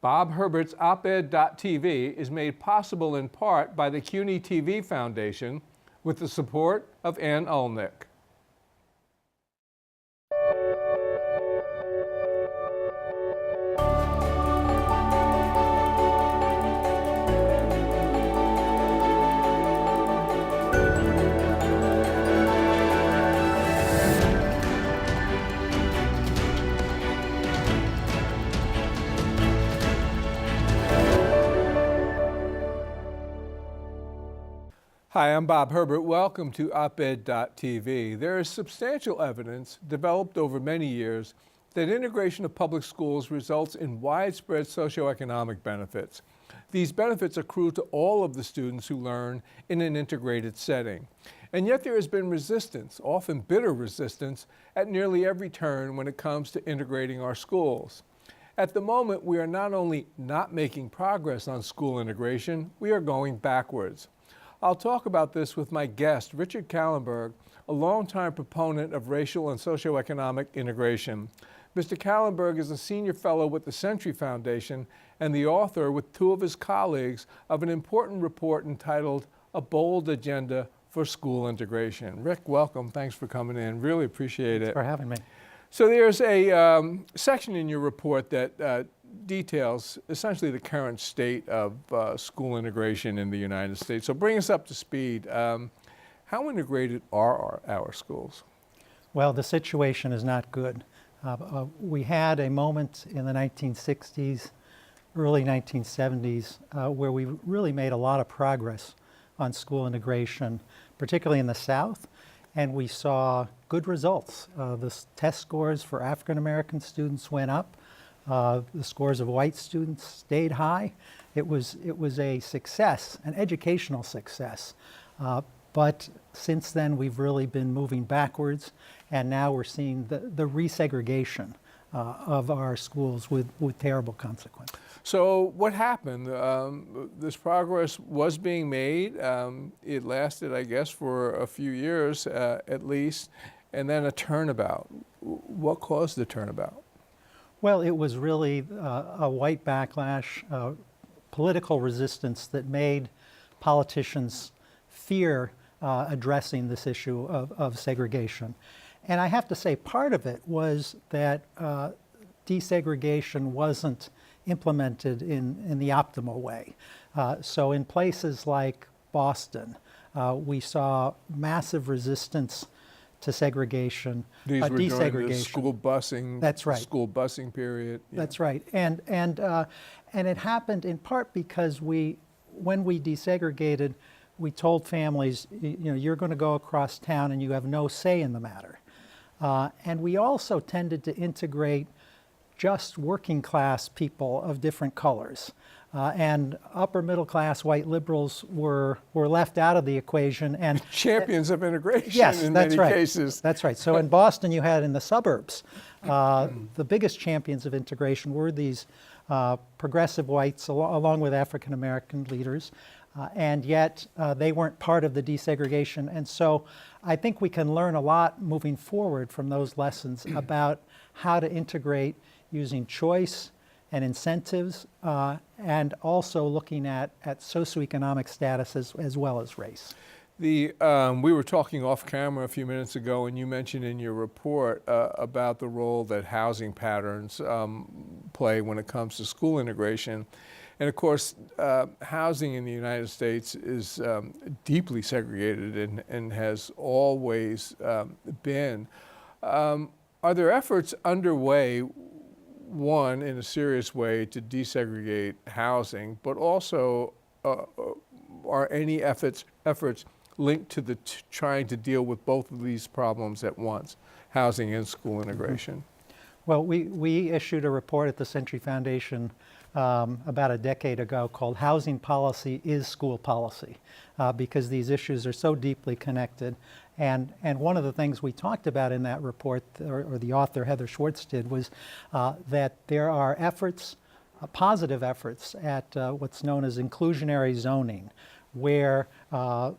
Bob Herbert's OpEd.tv is made possible in part by the CUNY TV Foundation with the support of Ann Ulnick. Hi, I'm Bob Herbert. Welcome to OpEd.tv. There is substantial evidence developed over many years that integration of public schools results in widespread socioeconomic benefits. These benefits accrue to all of the students who learn in an integrated setting. And yet there has been resistance, often bitter resistance, at nearly every turn when it comes to integrating our schools. At the moment, we are not only not making progress on school integration, we are going backwards. I'll talk about this with my guest, Richard Kahlenberg, a longtime proponent of racial and socioeconomic integration. Mr. Kahlenberg is a senior fellow with the Century Foundation and the author, with two of his colleagues, of an important report entitled A Bold Agenda for School Integration. Rick, welcome. Thanks for coming in. Really appreciate it. Thanks for having me. So there's a section in your report that details essentially the current state of school integration in the United States. So bring us up to speed. How integrated are our schools? Well, the situation is not good. We had a moment in the 1960s, early 1970s, where we really made a lot of progress on school integration, particularly in the South, and we saw good results. The test scores for African American students went up. The scores of white students stayed high. It was a success, an educational success. But since then, we've really been moving backwards, and now we're seeing the resegregation of our schools with terrible consequences. So what happened? This progress was being made. It lasted, I guess, for a few years at least, and then a turnabout. What caused the turnabout? Well, it was really a white backlash, political resistance that made politicians fear addressing this issue of segregation. And I have to say, part of it was that desegregation wasn't implemented in the optimal way. So in places like Boston, we saw massive resistance to segregation, These were desegregation. during the school busing. That's right. School busing period. Yeah. That's right, and it happened in part because when we desegregated, we told families, you're going to go across town and you have no say in the matter, and we also tended to integrate just working class people of different colors. And upper middle class white liberals were left out of the equation. And champions of integration, yes, in that's many right. cases. That's right. So in Boston, you had in the suburbs, the biggest champions of integration were these progressive whites, along with African American leaders, and yet they weren't part of the desegregation. And so I think we can learn a lot moving forward from those lessons about how to integrate using choice and incentives, and also looking at socioeconomic status as well as race. We were talking off camera a few minutes ago, and you mentioned in your report about the role that housing patterns play when it comes to school integration. And of course, housing in the United States is deeply segregated and has always been. Are there efforts underway, one, in a serious way to desegregate housing, but also are any efforts linked to trying to deal with both of these problems at once, housing and school integration? Mm-hmm. Well, we issued a report at the Century Foundation about a decade ago called Housing Policy is School Policy, because these issues are so deeply connected. And one of the things we talked about in that report, or the author Heather Schwartz did, was that there are efforts, positive efforts at what's known as inclusionary zoning, where a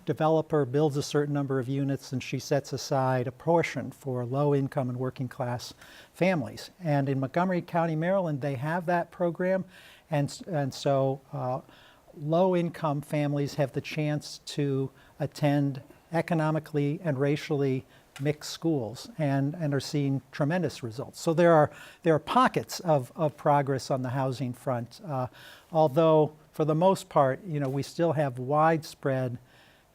developer builds a certain number of units and she sets aside a portion for low-income and working-class families. And in Montgomery County, Maryland, they have that program, and so low-income families have the chance to attend economically and racially mixed schools and are seeing tremendous results. So there are pockets of progress on the housing front, although for the most part, we still have widespread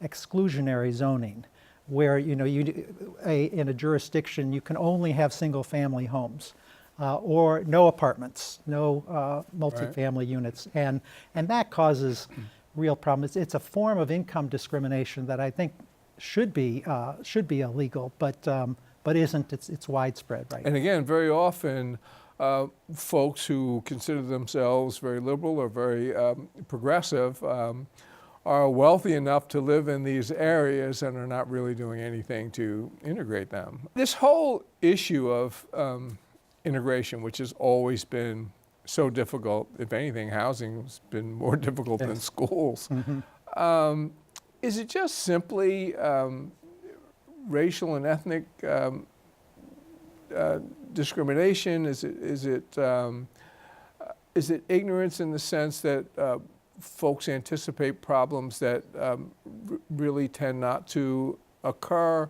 exclusionary zoning, where in a jurisdiction you can only have single-family homes or no apartments, no multifamily units, and that causes real problems. It's a form of income discrimination that I think should be illegal, but isn't. It's widespread right now. And again, very often, folks who consider themselves very liberal or very progressive are wealthy enough to live in these areas and are not really doing anything to integrate them. This whole issue of integration, which has always been so difficult, if anything, housing's been more difficult than schools. Mm-hmm. Is it just simply racial and ethnic discrimination? Is it ignorance in the sense that folks anticipate problems that really tend not to occur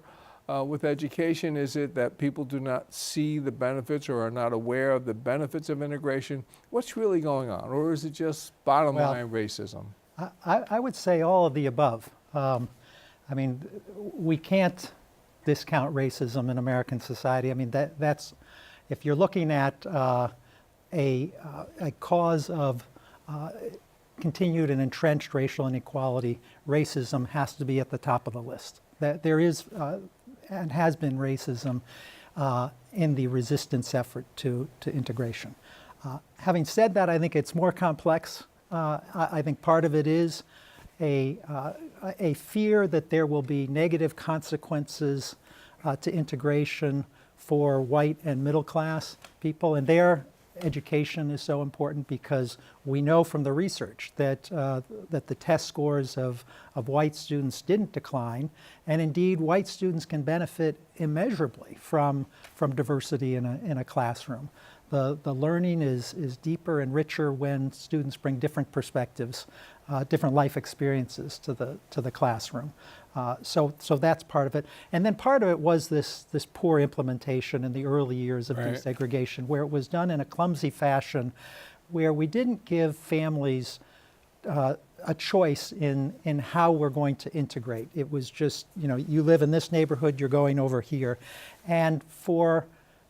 with education? Is it that people do not see the benefits or are not aware of the benefits of integration? What's really going on? Or is it just bottom line racism? I would say all of the above. I mean, we can't discount racism in American society. I mean, that's if you're looking at a cause of continued and entrenched racial inequality, racism has to be at the top of the list. That there is and has been racism in the resistance effort to integration. Having said that, I think it's more complex. I think part of it is a fear that there will be negative consequences to integration for white and middle class people, and their education is so important because we know from the research that the test scores of white students didn't decline, and indeed white students can benefit immeasurably from diversity in a classroom. The learning is deeper and richer when students bring different perspectives, different life experiences to the classroom. So that's part of it. And then part of it was this poor implementation in the early years of desegregation, where it was done in a clumsy fashion, where we didn't give families a choice in how we're going to integrate. It was just, you live in this neighborhood, you're going over here. And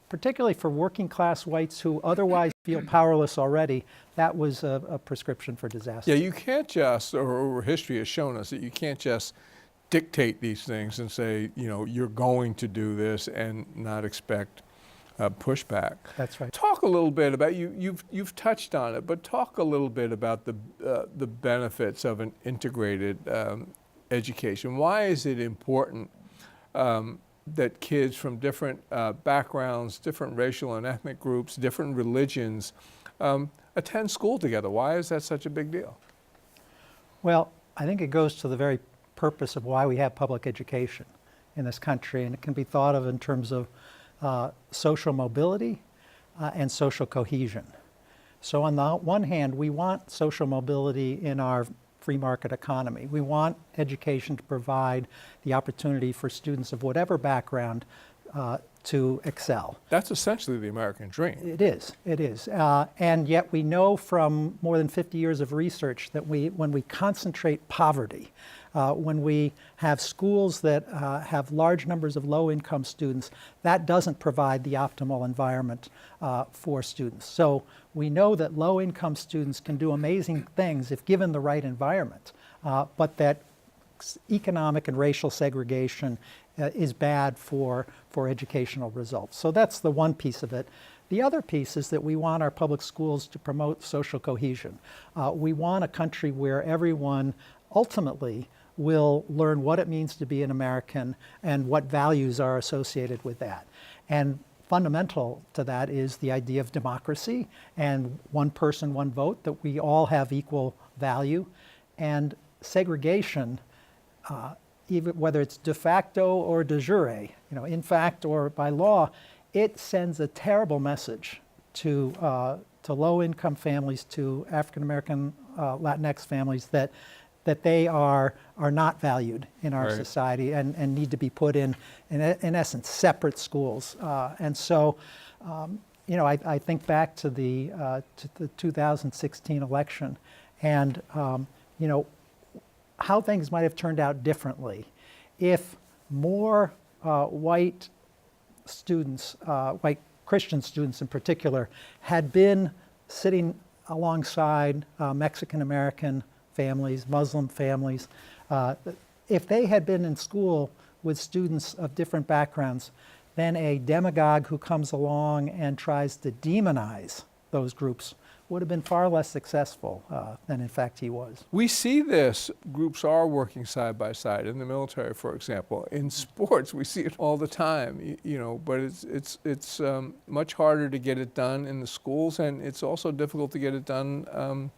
particularly for working class whites who otherwise feel powerless already, that was a prescription for disaster. Yeah, you can't just, or history has shown us that you can't just dictate these things and say, you're going to do this and not expect pushback. That's right. Talk a little bit about, you've touched on it, but talk a little bit about the benefits of an integrated education. Why is it important that kids from different backgrounds, different racial and ethnic groups, different religions attend school together? Why is that such a big deal? Well, I think it goes to the very purpose of why we have public education in this country, and it can be thought of in terms of social mobility and social cohesion. So on the one hand, we want social mobility in our free market economy. We want education to provide the opportunity for students of whatever background to excel. That's essentially the American dream. It is. And yet we know from more than 50 years of research that when we concentrate poverty, when we have schools that have large numbers of low-income students, that doesn't provide the optimal environment for students. So we know that low-income students can do amazing things if given the right environment, but that economic and racial segregation is bad for educational results. So that's the one piece of it. The other piece is that we want our public schools to promote social cohesion. We want a country where everyone ultimately will learn what it means to be an American and what values are associated with that. And fundamental to that is the idea of democracy and one person, one vote, that we all have equal value. And segregation, even whether it's de facto or de jure, in fact or by law, it sends a terrible message to low-income families, to African American Latinx families, that they are not valued in our society and need to be put in essence, separate schools. And so, I think back to the 2016 election, and how things might have turned out differently if more white students, white Christian students in particular, had been sitting alongside Mexican American families, Muslim families. If they had been in school with students of different backgrounds, then a demagogue who comes along and tries to demonize those groups would have been far less successful than in fact he was. We see this. Groups are working side by side in the military, for example. In sports, we see it all the time, but it's much harder to get it done in the schools, and it's also difficult to get it done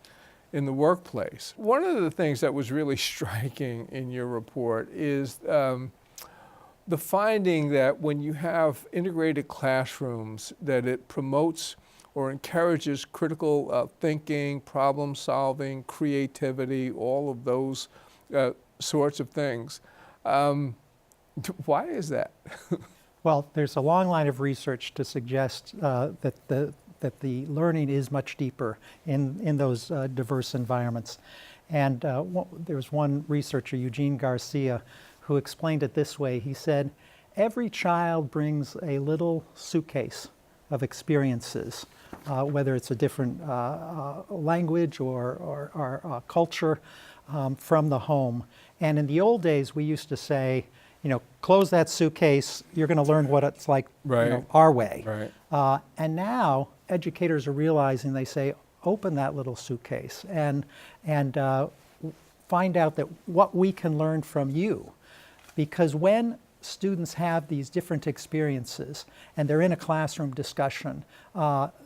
in the workplace. One of the things that was really striking in your report is the finding that when you have integrated classrooms, that it promotes or encourages critical thinking, problem solving, creativity, all of those sorts of things. Why is that? Well, there's a long line of research to suggest that the learning is much deeper in those diverse environments. And there's one researcher, Eugene Garcia, who explained it this way. He said, every child brings a little suitcase of experiences, whether it's a different language or culture from the home. And in the old days, we used to say, close that suitcase, you're going to learn what it's like our way. Right. And now educators are realizing, they say, open that little suitcase and find out that what we can learn from you. Because when students have these different experiences and they're in a classroom discussion,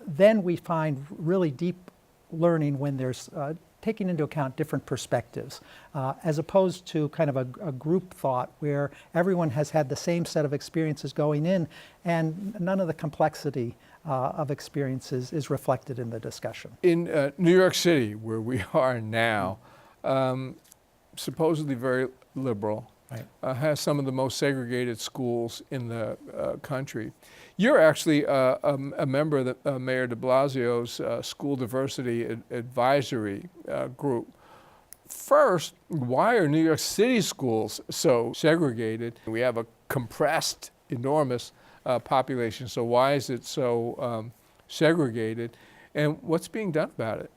then we find really deep learning when there's taking into account different perspectives, as opposed to kind of a group thought where everyone has had the same set of experiences going in and none of the complexity of experiences is reflected in the discussion. In New York City, where we are now, supposedly very liberal, has some of the most segregated schools in the country. You're actually a member of Mayor de Blasio's School Diversity Advisory Group. First, why are New York City schools so segregated? We have a compressed, enormous population, so why is it so segregated? And what's being done about it?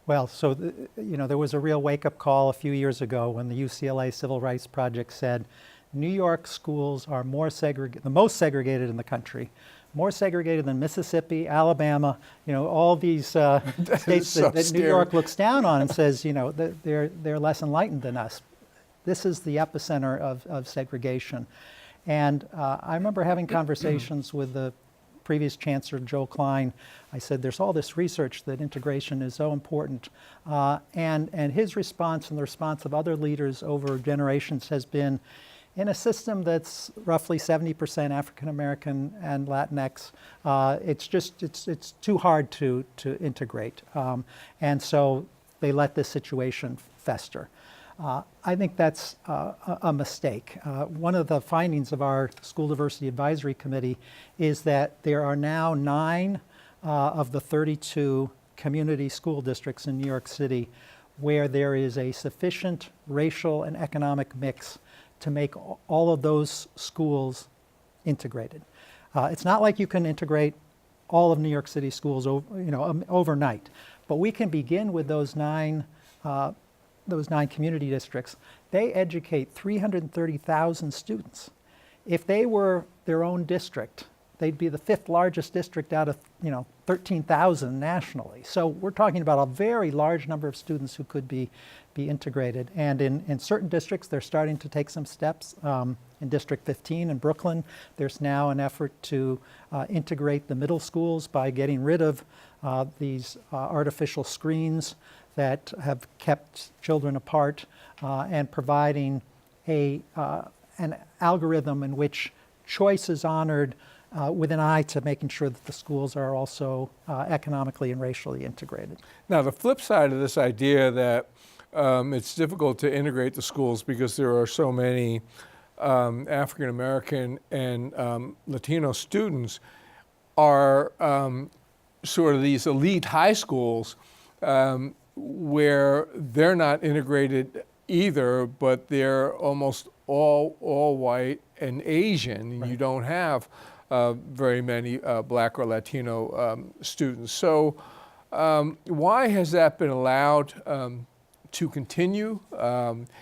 Well, so there was a real wake-up call a few years ago when the UCLA Civil Rights Project said New York schools are the most segregated in the country, more segregated than Mississippi, Alabama, all these states that New York looks down on and says, that they're less enlightened than us. This is the epicenter of segregation. And I remember having conversations with the previous Chancellor, Joe Klein. I said, there's all this research that integration is so important. And his response and the response of other leaders over generations has been, in a system that's roughly 70% African American and Latinx, it's too hard to integrate. And so they let this situation fester. I think that's a mistake. One of the findings of our School Diversity Advisory Committee is that there are now 9 of the 32 community school districts in New York City where there is a sufficient racial and economic mix to make all of those schools integrated. It's not like you can integrate all of New York City schools overnight, but we can begin with those 9 community districts. They educate 330,000 students. If they were their own district, they'd be the 5th largest district out of 13,000 nationally. So we're talking about a very large number of students who could be integrated. And in certain districts, they're starting to take some steps. In District 15 in Brooklyn, there's now an effort to integrate the middle schools by getting rid of these artificial screens that have kept children apart, and providing an algorithm in which choice is honored with an eye to making sure that the schools are also economically and racially integrated. Now, the flip side of this idea that it's difficult to integrate the schools because there are so many African American and Latino students are sort of these elite high schools where they're not integrated either, but they're almost all white and Asian. Right. You don't have very many black or Latino students. So why has that been allowed to continue?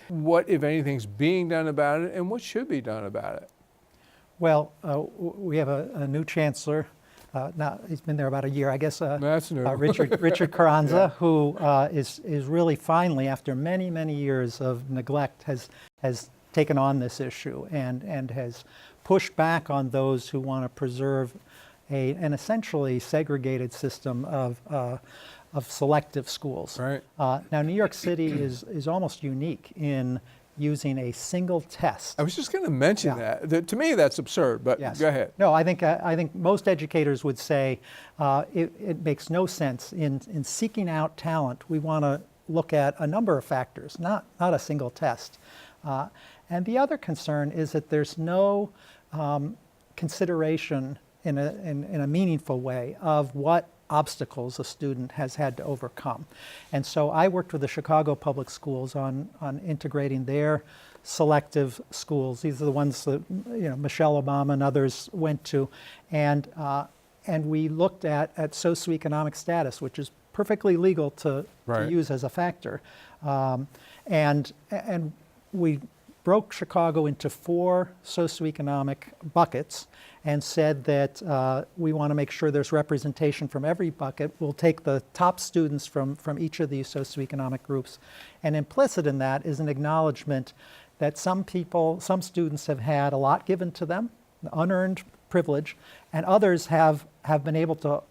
What, if anything, is being done about it, and what should be done about it? Well, we have a new chancellor. Now he's been there about a year, I guess. That's new. Richard Carranza, who is really finally, after many years of neglect, has taken on this issue and has pushed back on those who want to preserve an essentially segregated system of selective schools. Right. Now, New York City is almost unique in using a single test. I was just going to mention that. To me, that's absurd, but Yes. go ahead. No, I think most educators would say it makes no sense. In seeking out talent, we want to look at a number of factors, not a single test. And the other concern is that there's no consideration in a meaningful way of what obstacles a student has had to overcome. And so I worked with the Chicago Public Schools on integrating their selective schools. These are the ones that Michelle Obama and others went to, and we looked at socioeconomic status, which is perfectly legal to use as a factor, and we broke Chicago into 4 socioeconomic buckets and said that we want to make sure there's representation from every bucket. We'll take the top students from each of these socioeconomic groups, and implicit in that is an acknowledgement that some students have had a lot given to them, unearned privilege, and others have been able to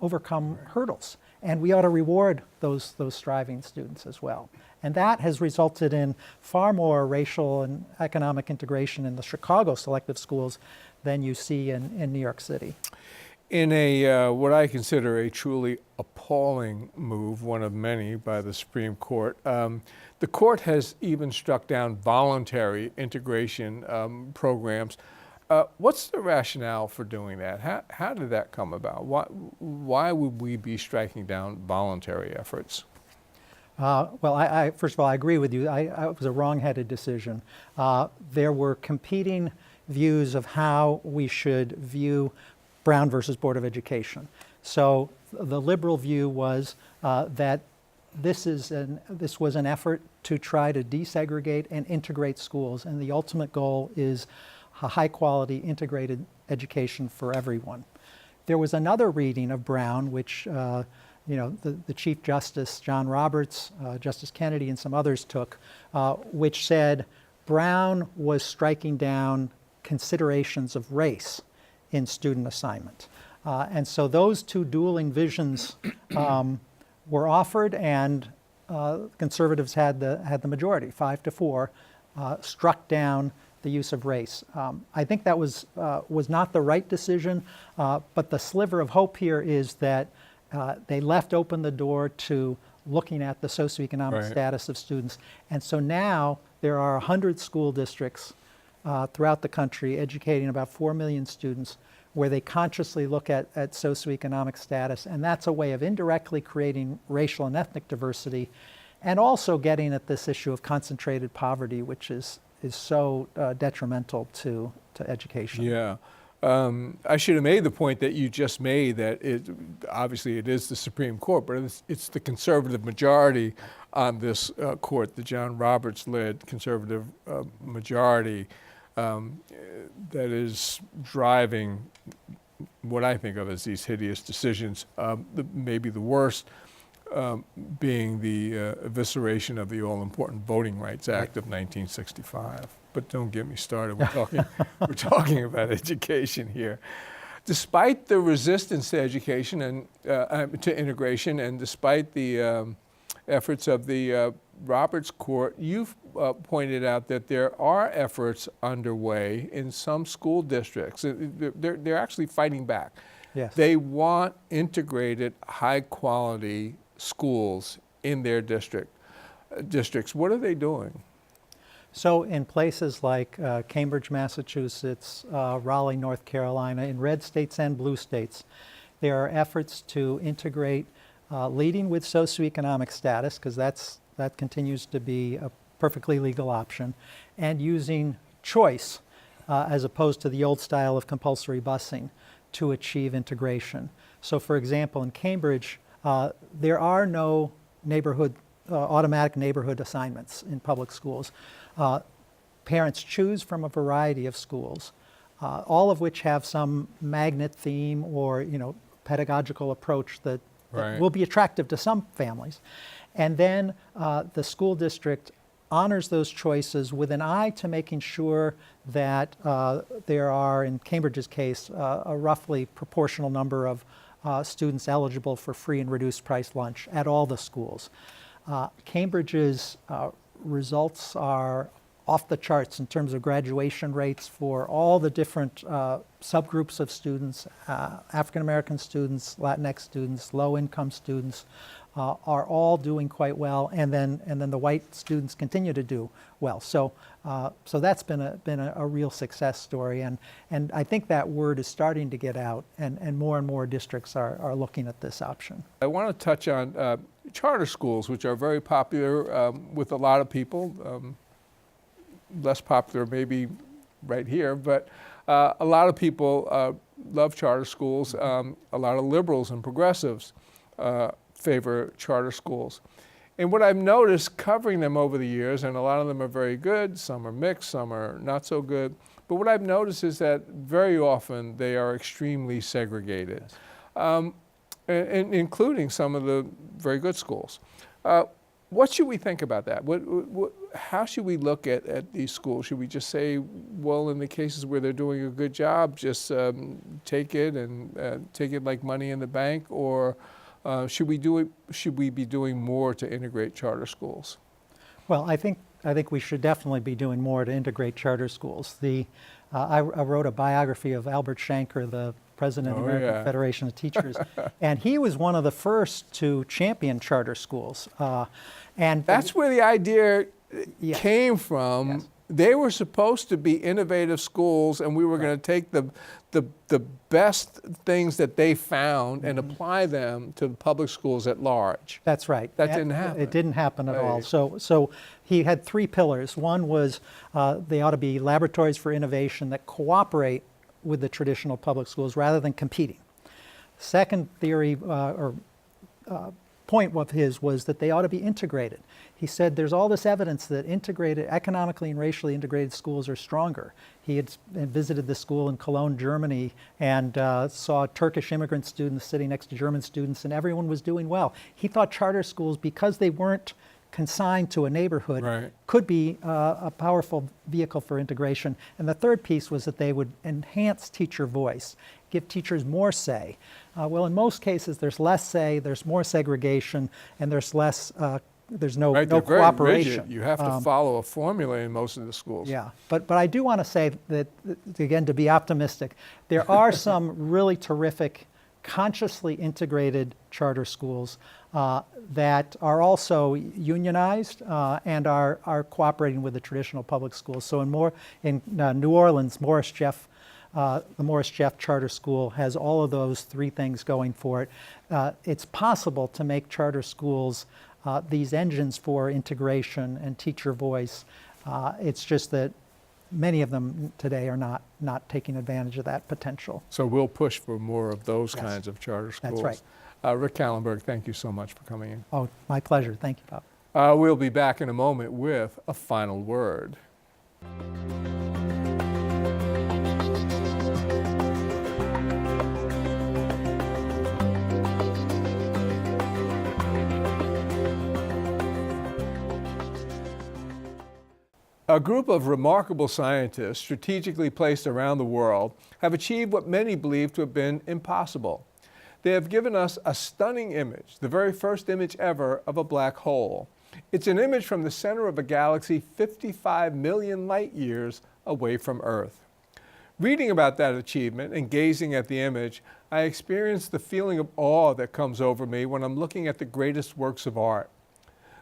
overcome hurdles. And we ought to reward those striving students as well. And that has resulted in far more racial and economic integration in the Chicago selective schools than you see in New York City. In a what I consider a truly appalling move, one of many by the Supreme Court, the court has even struck down voluntary integration programs. What's the rationale for doing that? How did that come about? Why would we be striking down voluntary efforts? Well, first of all, I agree with you. It was a wrong-headed decision. There were competing views of how we should view Brown versus Board of Education. So the liberal view was that this was an effort to try to desegregate and integrate schools, and the ultimate goal is a high-quality integrated education for everyone. There was another reading of Brown, which the Chief Justice, John Roberts, Justice Kennedy, and some others took, which said Brown was striking down considerations of race in student assignment. And so those two dueling visions were offered, and conservatives had the majority, 5-4, struck down the use of race. I think that was not the right decision, but the sliver of hope here is that they left open the door to looking at the socioeconomic status of students. And so now there are 100 school districts throughout the country educating about 4 million students where they consciously look at socioeconomic status, and that's a way of indirectly creating racial and ethnic diversity, and also getting at this issue of concentrated poverty, which is so detrimental to education. Yeah. I should have made the point that you just made, that obviously it is the Supreme Court, but it's the conservative majority on this court, the John Roberts-led conservative majority, that is driving what I think of as these hideous decisions, maybe the worst being the evisceration of the all-important Voting Rights Act of 1965. But don't get me started. We're talking about education here. Despite the resistance to education and to integration, and despite the efforts of the Roberts Court, you've pointed out that there are efforts underway in some school districts. They're actually fighting back. Yes. They want integrated, high-quality schools in their districts. What are they doing? So in places like Cambridge, Massachusetts, Raleigh, North Carolina, in red states and blue states, there are efforts to integrate, leading with socioeconomic status, because that continues to be a perfectly legal option, and using choice as opposed to the old style of compulsory busing to achieve integration. So for example, in Cambridge, there are no automatic neighborhood assignments in public schools. Parents choose from a variety of schools, all of which have some magnet theme or pedagogical approach that will be attractive to some families. And then the school district honors those choices with an eye to making sure that there are, in Cambridge's case, a roughly proportional number of students eligible for free and reduced price lunch at all the schools. Cambridge's results are off the charts in terms of graduation rates for all the different subgroups of students. African American students, Latinx students, low-income students are all doing quite well, and then the white students continue to do well. So that's been a real success story, and I think that word is starting to get out, and more districts are looking at this option. I want to touch on charter schools, which are very popular with a lot of people. Less popular maybe right here, but a lot of people love charter schools. A lot of liberals and progressives favor charter schools. And what I've noticed covering them over the years, and a lot of them are very good, some are mixed, some are not so good, but what I've noticed is that very often they are extremely segregated, and including some of the very good schools. What should we think about that? How should we look at these schools? Should we just say, well, in the cases where they're doing a good job, just take it and take it like money in the bank, or should we be doing more to integrate charter schools? Well, I think we should definitely be doing more to integrate charter schools. I wrote a biography of Albert Shanker, the president of the American Federation of Teachers, and he was one of the first to champion charter schools. And that's where the idea came from. Yes. They were supposed to be innovative schools, and we were going to take the best things that they found and apply them to the public schools at large. That's right. That didn't happen. It didn't happen at all. So he had three pillars. One was they ought to be laboratories for innovation that cooperate with the traditional public schools rather than competing. Second theory point of his was that they ought to be integrated. He said there's all this evidence that economically and racially integrated schools are stronger. He had visited the school in Cologne, Germany, and saw Turkish immigrant students sitting next to German students, and everyone was doing well. He thought charter schools, because they weren't consigned to a neighborhood, could be a powerful vehicle for integration. And the third piece was that they would enhance teacher voice, give teachers more say. Well, in most cases, there's less say, there's more segregation, and there's less, there's no cooperation. Very rigid. You have to follow a formula in most of the schools. Yeah, but I do want to say that, again, to be optimistic, there are some really terrific, consciously integrated charter schools that are also unionized and are cooperating with the traditional public schools. So in New Orleans, the Morris Jeff Charter School has all of those three things going for it. It's possible to make charter schools these engines for integration and teacher voice. It's just that many of them today are not taking advantage of that potential. So we'll push for more of those kinds of charter schools. That's right. Rick Kahlenberg, thank you so much for coming in. Oh, my pleasure. Thank you, Bob. We'll be back in a moment with a final word. A group of remarkable scientists strategically placed around the world have achieved what many believe to have been impossible. They have given us a stunning image, the very first image ever of a black hole. It's an image from the center of a galaxy 55 million light years away from Earth. Reading about that achievement and gazing at the image, I experienced the feeling of awe that comes over me when I'm looking at the greatest works of art.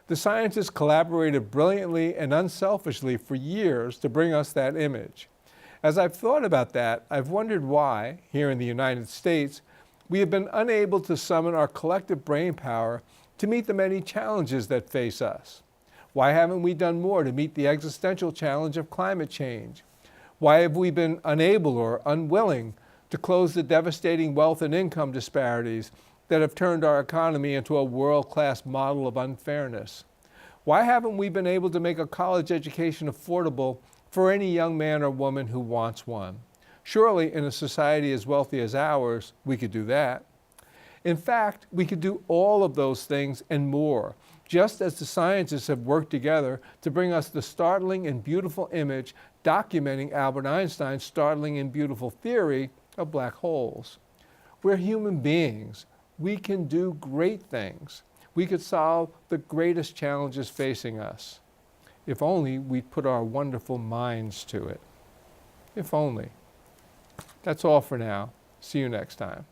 The scientists collaborated brilliantly and unselfishly for years to bring us that image. As I've thought about that, I've wondered why, here in the United States, we have been unable to summon our collective brain power to meet the many challenges that face us. Why haven't we done more to meet the existential challenge of climate change? Why have we been unable or unwilling to close the devastating wealth and income disparities that have turned our economy into a world-class model of unfairness? Why haven't we been able to make a college education affordable for any young man or woman who wants one? Surely, in a society as wealthy as ours, we could do that. In fact, we could do all of those things and more, just as the scientists have worked together to bring us the startling and beautiful image documenting Albert Einstein's startling and beautiful theory of black holes. We're human beings. We can do great things. We could solve the greatest challenges facing us. If only we'd put our wonderful minds to it. If only. That's all for now. See you next time.